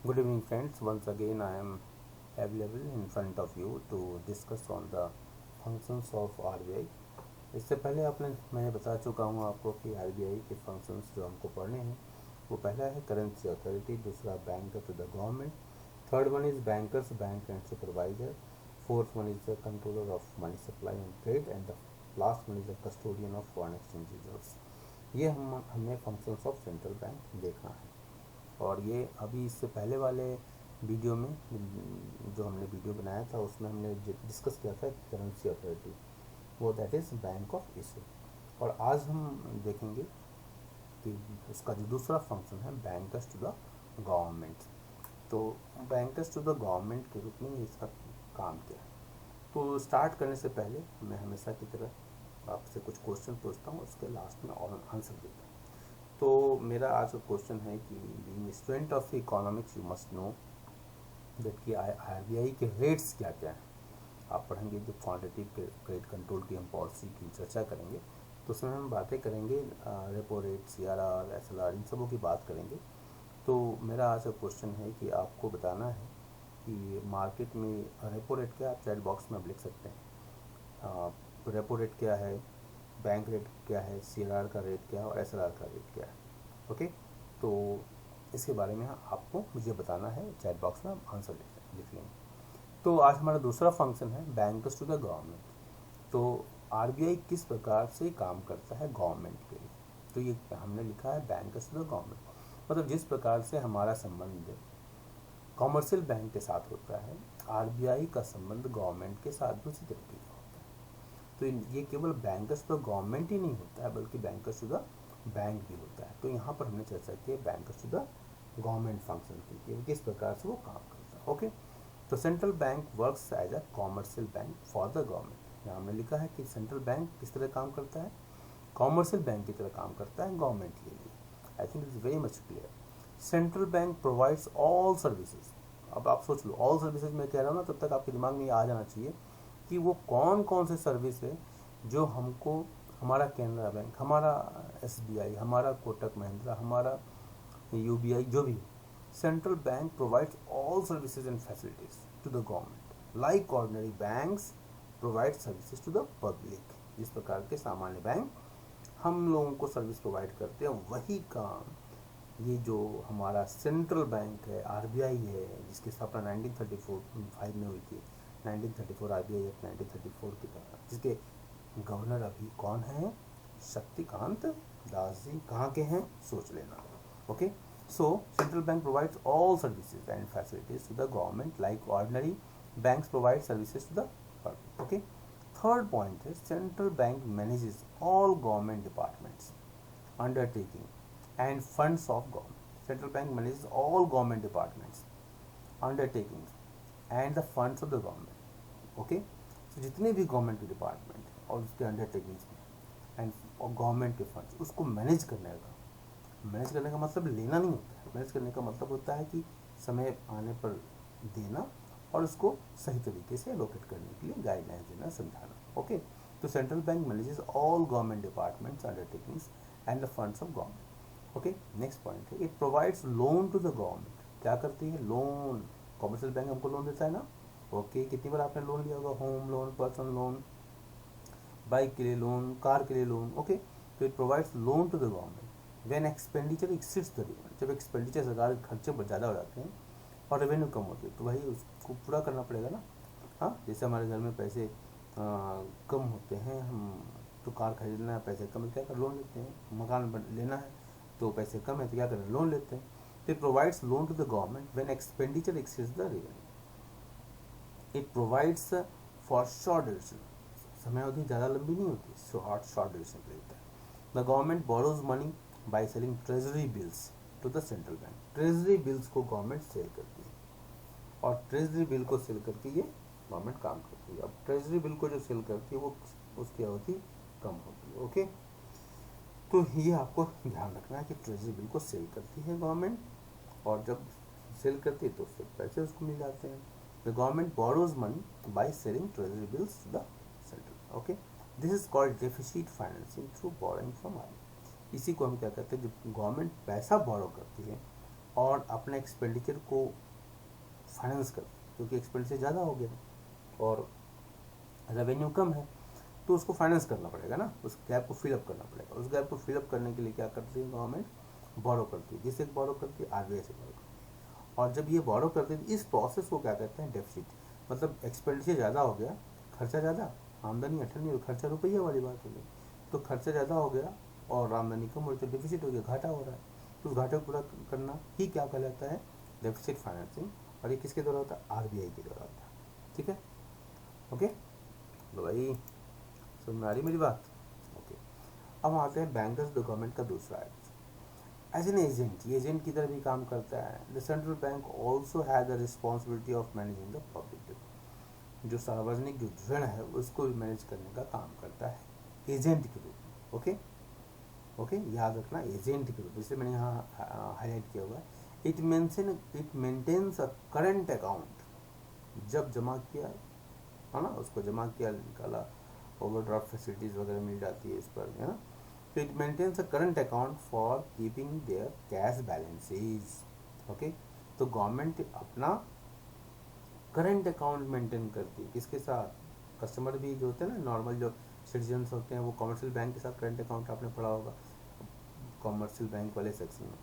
Good evening, friends. Once again, I am available in front of you to discuss on the functions of RBI. इससे पहले मैं बता चुका हूँ आपको कि RBI के फंक्शंस जो हमको पढ़ने हैं वो पहला है करेंसी अथॉरिटी, दूसरा bank to the government, third one is bankers bank and supervisor, fourth one is the controller of money supply and trade and the last one is the custodian of foreign exchange reserves. ये हमने functions of central bank देखा है। और ये अभी इससे पहले वाले वीडियो में जो हमने वीडियो बनाया था उसमें हमने डिस्कस किया था करेंसी अथॉरिटी, वो that is bank of issue. और आज हम देखेंगे कि उसका जो दूसरा फंक्शन है बैंकर्स टू द गवर्नमेंट। तो बैंकर्स टू द गवर्नमेंट के रूप में इसका काम क्या है। तो स्टार्ट करने से पहले मैं हमेशा की तरह आपसे कुछ क्वेश्चन पूछता हूँ, उसके लास्ट में और आंसर देता हूँ। तो मेरा आज का क्वेश्चन है कि being student of economics you must know that कि आरबीआई के रेट्स क्या क्या हैं। आप पढ़ेंगे जो क्वांटिटेटिव क्रेडिट कंट्रोल की हम पॉलिसी की चर्चा करेंगे तो उसमें हम बातें करेंगे रेपो रेट, सीआरआर, एसएलआर, इन सबों की बात करेंगे। तो मेरा आज का क्वेश्चन है कि आपको बताना है कि मार्केट में रेपो रेट क्या, आप चैट बॉक्स में आप लिख सकते हैं। रेपो रेट क्या है, बैंक रेट क्या है, सीआरआर का रेट क्या है और एसएलआर का रेट क्या है। ओके, तो इसके बारे में आपको मुझे बताना है, चैट बॉक्स में आप आंसर लिख लेंगे। तो आज हमारा दूसरा फंक्शन है बैंकर्स टू द गवर्नमेंट। तो आरबीआई किस प्रकार से काम करता है गवर्नमेंट के लिए। तो ये हमने लिखा है बैंकर्स टू द गवर्नमेंट, मतलब जिस प्रकार से हमारा संबंध कॉमर्शियल बैंक के साथ होता है, आरबीआई का संबंध गवर्नमेंट के साथ भी उसी तरीके का होता है। तो ये केवल बैंकर्स टू द गवर्नमेंट ही नहीं होता है बल्कि बैंकर्स टू द बैंक भी होता है। तो यहाँ पर हमने चर्चा की है bankers to the government function की, किस प्रकार से वो काम करता है। ओके, तो central bank works as a commercial bank for the government. यहाँ हमने लिखा है कि सेंट्रल बैंक किस तरह काम करता है, कॉमर्शियल बैंक की तरह काम करता है गवर्नमेंट के लिए। I think it's very much clear. Central bank provides all services. अब आप सोच लो, ऑल सर्विसेज मैं कह रहा हूँ ना, तब तक आपके दिमाग में ये आ जाना चाहिए कि वो कौन कौन से सर्विस है जो हमको हमारा कैनरा बैंक, हमारा एसबीआई, हमारा कोटक महिंद्रा, हमारा यूबीआई, जो भी central bank provides all services and facilities to the government like ordinary banks provide services to the public. जिस प्रकार के सामान्य बैंक हम लोगों को सर्विस प्रोवाइड करते हैं, वही काम ये जो हमारा सेंट्रल बैंक है, आरबीआई है, जिसकी स्थापना 1934 में हुई थी, 1934 आरबीआई एक्ट 1934 की तरह, जिसके गवर्नर अभी कौन है, शक्तिकांत दास जी। कहाँ के हैं, सोच लेना। Okay, so central bank provides all services and facilities to the government like ordinary banks provide services to the public. Okay, third point है central bank manages all government departments, undertaking and funds of government. Central bank manages all government departments, undertakings and the funds of the government. Okay, so जितने भी government के department हैं और उसके undertakings and और government के funds, उसको manage करने का मतलब लेना नहीं होता है। मैनेज करने का मतलब होता है कि समय आने पर देना और उसको सही तरीके से एलोकेट करने के लिए गाइडलाइंस देना, समझाना। ओके, तो central bank manages all government departments, undertakings and the funds of government. Okay, next point है it provides loan to the government. क्या करती है, लोन। कॉमर्शियल बैंक हमको लोन देता है ना। ओके, कितनी बार आपने लोन लिया होगा, home loan, personal loan, bike के लिए लोन, कार के लिए लोन। ओके, तो it provides loan to the government when expenditure exceeds the revenue. जब एक्सपेंडिचर सरकार के खर्चे बहुत ज़्यादा हो जाते हैं और रेवेन्यू कम होती है तो भाई उसको पूरा करना पड़ेगा ना। हाँ, जैसे हमारे घर में पैसे कम होते हैं, हम तो कार खरीदना है, पैसे कम है, क्या कर लोन लेते हैं। मकान लेना है तो पैसे कम है तो क्या करें, लोन लेते हैं। तो it provides loan to the government when expenditure exceeds the revenue. It provides for short duration, समय अवधि ज़्यादा लंबी नहीं होती, शॉर्ट ड्यूरेशन के लिए होता है। The government borrows money by selling treasury bills to the central bank. Treasury bills को गवर्नमेंट सेल करती है और ट्रेजरी बिल को सेल करके ये गवर्नमेंट काम करती है। अब ट्रेजरी बिल को जो सेल करती है वो उसकी अवधि कम होती है। ओके, तो ये आपको ध्यान रखना है कि ट्रेजरी बिल को सेल करती है गवर्नमेंट और जब सेल करती है तो उससे पैसे उसको मिल जाते हैं। The government borrows money by selling treasury bills to the central. Okay, this is called deficit financing through borrowing from RBI. इसी को हम क्या कहते हैं, जब गवर्नमेंट पैसा बोरो करती है और अपने एक्सपेंडिचर को फाइनेंस करते हैं, क्योंकि एक्सपेंडिचर ज़्यादा हो गया और रेवेन्यू कम है, तो उसको फाइनेंस करना पड़ेगा ना, उस गैप को फिलअप करना पड़ेगा। उस गैप को फिलअप करने के लिए क्या करती है गवर्नमेंट, बोरो करती है। जिससे बोरो करती है, आरबीआई से बोरो करती है। और जब ये बोरो करती है, इस प्रोसेस को क्या कहते हैं, डेफिसिट। मतलब एक्सपेंडिचर ज़्यादा हो गया, खर्चा ज़्यादा, आमदनी अठन नहीं, खर्चा रुपया वाली बात हो गई। तो खर्चा ज़्यादा हो गया और आमदनी कम हो रही, तो डिफिसिट हो गया, घाटा हो रहा है। तो उस घाटे को पूरा करना ही क्या कहलाता है, डेफिसिट फाइनेंसिंग। और ये किसके द्वारा होता है, आरबीआई के द्वारा होता है। ठीक है, ओके। तो भाई समझ में आ रही मेरी बात, ओके। अब आते हैं बैंकर्स द गवर्नमेंट का दूसरा एक्ट। एज एन एजेंट, ये एजेंट की तरह भी काम करता है। The central bank also has the responsibility of managing the public debt. जो सार्वजनिक जो ऋण है उसको भी मैनेज करने का काम करता है एजेंट के रूप में। ओके ओके, याद रखना, एजेंट के रूप में, जैसे मैंने यहाँ हाईलाइट किया हुआ है। It maintains a current account. जब जमा किया है ना, उसको जमा किया, निकाला, ओवरड्राफ्ट फैसिलिटीज वगैरह मिल जाती है इस पर, है ना। तो it maintains a current account for keeping their cash balances. Okay, तो गवर्नमेंट अपना करंट अकाउंट मेंटेन करती है, किसके साथ, कस्टमर भी जो होते हैं ना, नॉर्मल जो सिटीजन्स होते हैं, वो कमर्शियल बैंक के साथ करंट अकाउंट आपने पढ़ा होगा कमर्शियल बैंक वाले सेक्शन में।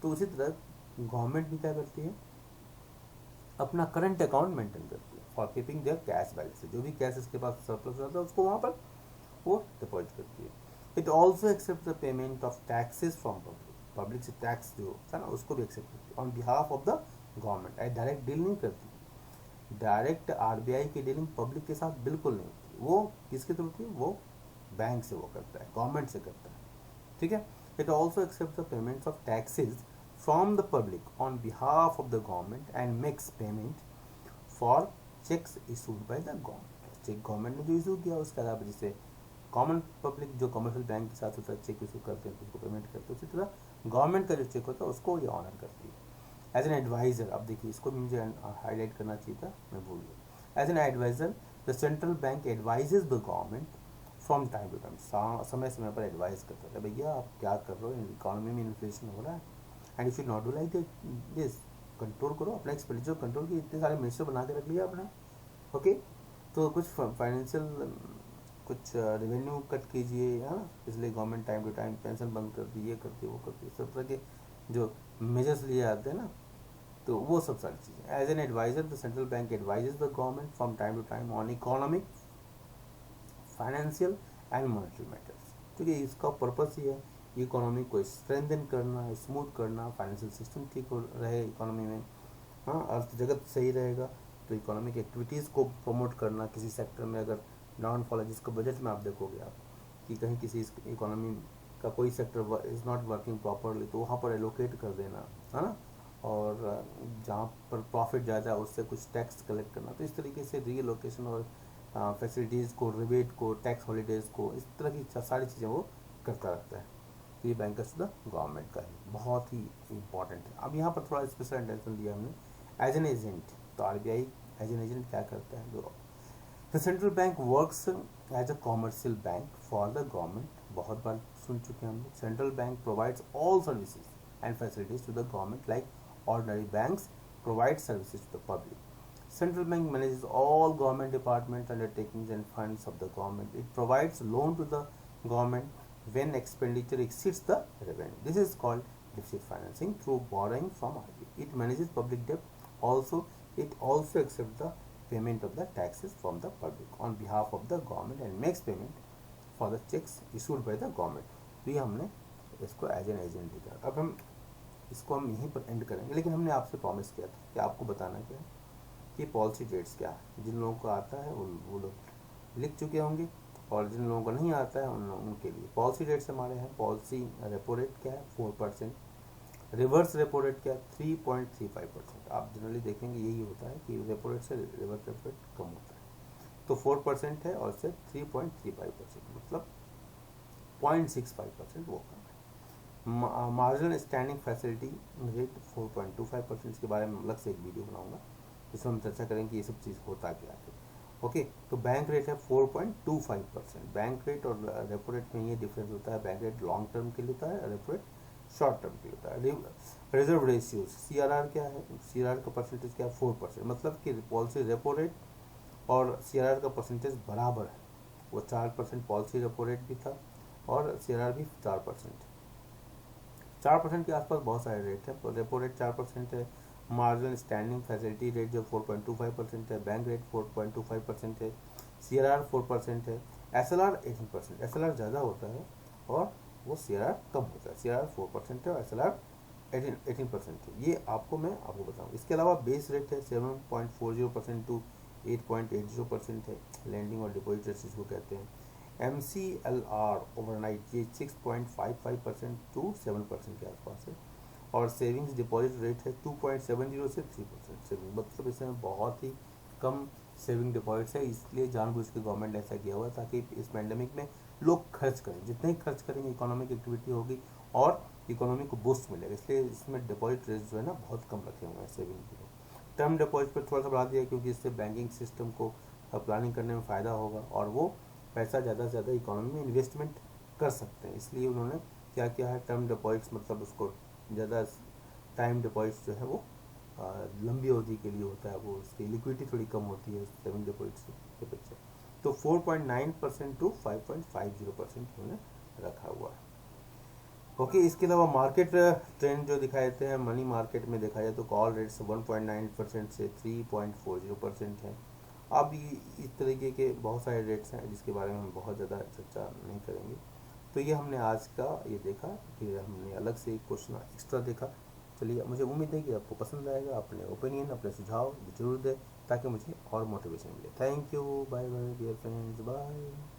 तो उसी तरह गवर्नमेंट भी क्या करती है, अपना करंट अकाउंट मेंटेन करती है for keeping their cash balance. जो भी कैश इसके पास सरप्लस रहता है उसको वहाँ पर वो डिपॉजिट करती है। It also accept the payment of taxes from public. Public से टैक्स जो है ना उसको भी एक्सेप्ट करती है on behalf of the government. Direct deal नहीं करती, डायरेक्ट आरबीआई की डीलिंग पब्लिक के साथ बिल्कुल नहीं होती। वो किसके थ्रू होती है, वो बैंक से वो करता है, गवर्नमेंट से करता है। ठीक है, it also accept the payments of taxes from the public on behalf of the government and makes payment for checks issued by the government। Cheque government ने जो इशू किया उसके आधार पर, जिससे कॉमन पब्लिक जो कमर्शियल बैंक के साथ होता है चेक इशू करते हैं तो उसको पेमेंट करते हैं, उसी तरह गवर्नमेंट का जो चेक होता है उसको ये ऑनर करती है। एज एन एडवाइजर, अब देखिए इसको भी मुझे हाईलाइट करना चाहिए था, मैं भूल गया। As an adviser the central bank advises the government from time to time. समय समय पर एडवाइस करता है, भैया आप क्या कर रहे हो, इकोनॉमी में इन्फ्लेशन हो रहा है, and if you not do like this, control करो अपना एक्सपेंडिचर कंट्रोल की। इतने सारे मिनिस्टर बना के रख लिया आपने, ओके। तो कुछ फाइनेंशियल कुछ रेवेन्यू कट कीजिए, है ना, इसलिए government time to time pension बंद करती है, ये करती है, वो करती है, सब तरह के जो मेजर्स लिए जाते हैं ना, तो वो सब सारी चीज़ें। As an adviser the central bank advises the government from time to time on economic, financial and monetary matters. क्योंकि इसका पर्पस ही है इकोनॉमी को स्ट्रेंथन करना, स्मूथ करना, फाइनेंशियल सिस्टम ठीक हो रहे इकोनॉमी में, हाँ, अर्थ जगत सही रहेगा, तो इकोनॉमिक एक्टिविटीज़ को प्रमोट करना। किसी सेक्टर में अगर डाउनफॉल है, जिसको बजट में आप देखोगे आप कि कहीं किसी इकोनॉमी का कोई sector is not working properly, तो वहाँ पर एलोकेट कर देना, है ना। और जहाँ पर प्रॉफिट ज़्यादा है उससे कुछ टैक्स कलेक्ट करना। तो इस तरीके से रीलोकेशन और फैसिलिटीज़ को, रिबेट को, टैक्स हॉलीडेज़ को, इस तरह की सारी चीज़ें वो करता रहता है। तो ये बैंकर्स द गवर्नमेंट का ही बहुत ही इंपॉर्टेंट है। अब यहाँ पर थोड़ा स्पेशल अटेंशन दिया हमने एज एन एजेंट। तो आरबीआई एज एन एजेंट क्या करता है, जो the central bank works as a commercial bank for the government. बहुत बार सुन चुके हैं हम लोग। Central bank provides all services and facilities to the government like ordinary banks provide services to the public. Central bank manages all government departments, undertakings and funds of the government. It provides loan to the government when expenditure exceeds the revenue. This is called deficit financing through borrowing from RBI. It manages public debt. It also accepts the payment of the taxes from the public on behalf of the government and makes payment for the checks issued by the government. तो ये हमने इसको as an agent दिखा। अब हम इसको हम यहीं पर एंड करेंगे, लेकिन हमने आपसे प्रॉमिस किया था कि आपको बताना क्या है कि पॉलिसी डेट्स क्या है। जिन लोगों को आता है वो लोग लिख चुके होंगे, और जिन लोगों को नहीं आता है उनके लिए पॉलिसी रेट्स हमारे हैं। पॉलिसी रेपो रेट क्या है, 4%। रिवर्स रेपो रेट क्या है, 3.35%। आप जनरली देखेंगे यही होता है कि रेपो रेट से रिवर्स रेपो रेट कम होता है। तो 4% है और से 3.35%, मतलब 0.65% वो कम है। Marginal standing facility rate 4.25%। इसके बारे में अलग से एक वीडियो बनाऊंगा जिसमें हम चर्चा करेंगे कि ये सब चीज़ होता क्या है। ओके, तो बैंक रेट है 4.25%। बैंक रेट और रेपो रेट में ये डिफरेंस होता है। बैंक रेट लॉन्ग टर्म के लिए होता है, रेपो रेट शॉर्ट टर्म के लिए होता है। रिजर्व रेशियोज, CRR क्या है, CRR का परसेंटेज क्या है 4%, मतलब कि पॉलिसी रेपो रेट और CRR का परसेंटेज बराबर है। वो 4% पॉलिसी रेपो रेट भी था और CRR भी 4%। 4% के आसपास बहुत सारे रेट है। रेपो रेट 4% है, मार्जिनल स्टैंडिंग फैसिलिटी रेट जो 4.25% है, बैंक रेट 4.25% है, CRR 4% है, SLR 18%। SLR ज़्यादा होता है और वो CRR कम होता है। CRR 4% है और SLR 18% है। ये मैं आपको बताऊँ। इसके अलावा बेस रेट है 7.40% टू 8.80% है, लैंडिंग और डिपॉजिट रेट जिसको कहते हैं। MCLR ओवरनाइट ये 6.55% टू 7% के आसपास है और सेविंग्स डिपॉजिट रेट है 2.70 से 3% सेविंग, मतलब इसमें बहुत ही कम सेविंग डिपॉजिट्स है। इसलिए जानबूझ के गवर्नमेंट ने ऐसा किया हुआ ताकि इस पैंडेमिक में लोग खर्च करें, जितने ही खर्च करेंगे इकोनॉमिक एक्टिविटी होगी और इकोनॉमी को बूस्ट मिलेगा। इसलिए इसमें डिपॉजिट रेट जो है ना बहुत कम रखे हुए हैं सेविंग के लिए। टर्म डिपॉजिट पर थोड़ा सा बढ़ा दिया क्योंकि इससे बैंकिंग सिस्टम को प्लानिंग करने में फ़ायदा होगा और वो पैसा ज़्यादा से ज़्यादा इकोनॉमी में इन्वेस्टमेंट कर सकते हैं। इसलिए उन्होंने क्या किया है, टर्म डिपॉजिट्स मतलब उसको ज़्यादा टाइम डिपॉजिट्स जो है वो लंबी अवधि के लिए होता है, वो उसकी लिक्विडिटी थोड़ी कम होती है सेविंग डिपॉजिट्स की अपेक्षा। तो 4.9% टू 5.50% उन्होंने रखा हुआ है। ओके, इसके अलावा मार्केट ट्रेंड जो दिखाए देते हैं, मनी मार्केट में देखा जाए तो कॉल रेट्स 1.9% से 3.40% है। अब इस तरीके के बहुत सारे रेट्स हैं जिसके बारे में हम बहुत ज़्यादा चर्चा नहीं करेंगे। तो ये हमने आज का ये देखा कि हमने अलग से एक क्वेश्चन एक्स्ट्रा देखा। चलिए, मुझे उम्मीद है कि आपको पसंद आएगा। अपने ओपिनियन, अपने सुझाव जरूर दें ताकि मुझे और मोटिवेशन मिले। Thank you, bye bye dear friends, bye.